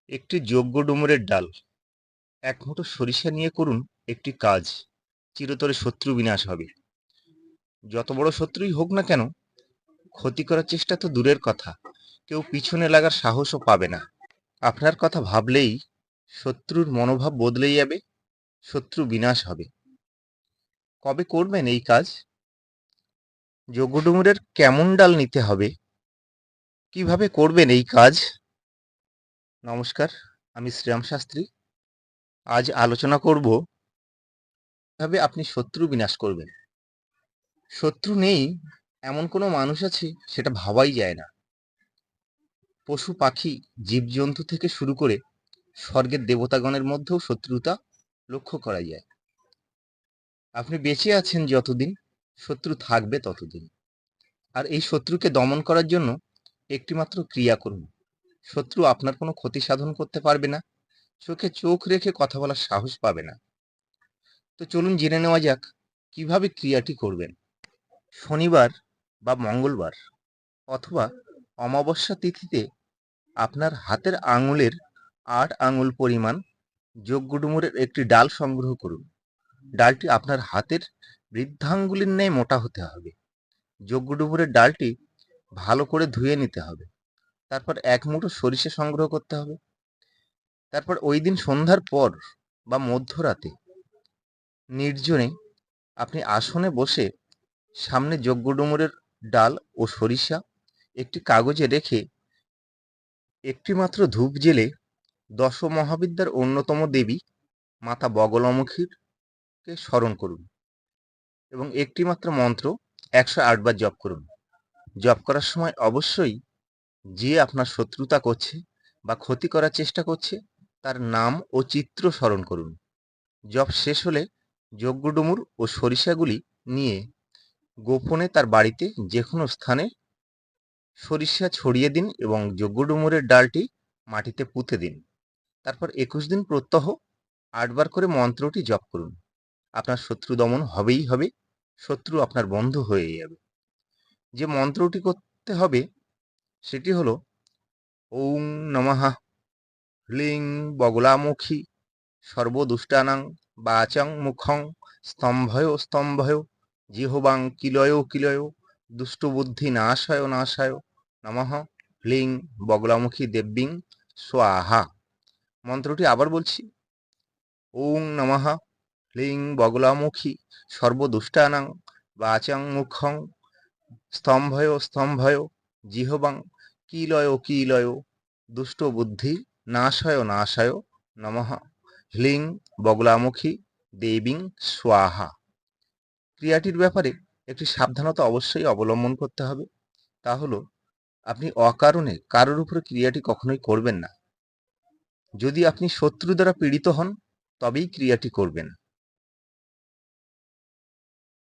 একটি যোগ্য ডুমুরের ডাল, এক মুঠো সরিষা নিয়ে করুন একটি কাজ, চিরতরে শত্রু বিনাশ হবে। যত বড় শত্রুই হোক না কেন, ক্ষতি করার চেষ্টা তো দূরের কথা, কেউ পিছনে লাগার সাহসও পাবে না। আপনার কথা ভাবলেই শত্রুর মনোভাব বদলে যাবে, শত্রু বিনাশ হবে। কবে করবেন এই কাজ? যোগ্য ডুমুরের কেমন ডাল নিতে হবে, কিভাবে করবেন এই কাজ? নমস্কার, আমি শ্রীরাম শাস্ত্রী। আজ আলোচনা করব কিভাবে আপনি শত্রু বিনাশ করবেন। শত্রু নেই এমন কোনো মানুষ আছে সেটা ভাবাই যায় না। পশু পাখি, জীবজন্তু থেকে শুরু করে স্বর্গের দেবতাগণের মধ্যেও শত্রুতা লক্ষ্য করা যায়। আপনি বেঁচে আছেন যতদিন, শত্রু থাকবে ততদিন। আর এই শত্রুকে দমন করার জন্য একটিমাত্র ক্রিয়া করুন। শত্রু আপনার কোনো ক্ষতি সাধন করতে পারবে না, চোখে চোখ রেখে কথা বলার সাহস পাবে না। তো চলুন জেনে নেওয়া যাক কিভাবে ক্রিয়াটি করবেন। শনিবার বা মঙ্গলবার অথবা অমাবস্যা তিথিতে আপনার হাতের আঙুলের ৮ আঙুল পরিমাণ যোগ্য ডুমুরের একটি ডাল সংগ্রহ করুন। ডালটি আপনার হাতের বৃদ্ধাঙ্গুলির ন্যায় মোটা হতে হবে। যোগ্য ডুমুরের ডালটি ভালো করে ধুয়ে নিতে হবে। তারপর এক মুঠো সরিষা সংগ্রহ করতে হবে। তারপর ওই দিন সন্ধ্যার পর বা মধ্যরাতে নির্জনে আপনি আসনে বসে সামনে যোগ্য ডুমুরের ডাল ও সরিষা একটি কাগজে রেখে একটি মাত্র ধূপ জ্বেলে দশ মহাবিদ্যার অন্যতম দেবী মাতা বগলামুখীকে স্মরণ করুন এবং একটি মাত্র মন্ত্র ১০৮ বার জপ করুন। জপ করার সময় অবশ্যই যে আপনার শত্রুতা করছে বা ক্ষতি করার চেষ্টা করছে তার নাম ও চিত্র স্মরণ করুন। জপ শেষ হলে যজ্ঞ ডুমুর ও সরিষাগুলি নিয়ে গোপনে তার বাড়িতে যে কোনো স্থানে সরিষা ছড়িয়ে দিন এবং যজ্ঞ ডুমুরের ডালটি মাটিতে পুঁতে দিন। তারপর ২১ দিন প্রত্যহ ৮ বার করে মন্ত্রটি জপ করুন। আপনার শত্রু দমন হবেই হবে, শত্রু আপনার বন্ধু হয়ে যাবে। যে মন্ত্রটি করতে হবে সেটি হলো ওং নমঃ হ্লিং বগলামুখী সর্বদুষ্টানাং বাচাং মুখং স্তম্ভয় স্তম্ভয় জিহবাং কিলয় কিলয় দুষ্টবুদ্ধি নাশায় নাশায় নমঃ হ্লিং বগলামুখী দেব্যিং স্বাহা। মন্ত্রটি আবার বলছি, ওং নমঃ হ্লিং বগলামুখী সর্বদুষ্টানাং বাচাং মুখং স্তম্ভয় স্তম্ভয় জিহবাং কিলয় কিলয় দুষ্টবুদ্ধি নাশায় নাশায় নমঃ হ্লিং বগলামুখী দেবীং স্বাহা। ক্রিয়াটির ব্যাপারে একটি সাবধানতা অবশ্যই অবলম্বন করতে হবে। তা হলো, আপনি অকারণে কারোর উপরে ক্রিয়াটি কখনোই করবেন না। যদি আপনি শত্রু দ্বারা পীড়িত হন তবেই ক্রিয়াটি করবেন।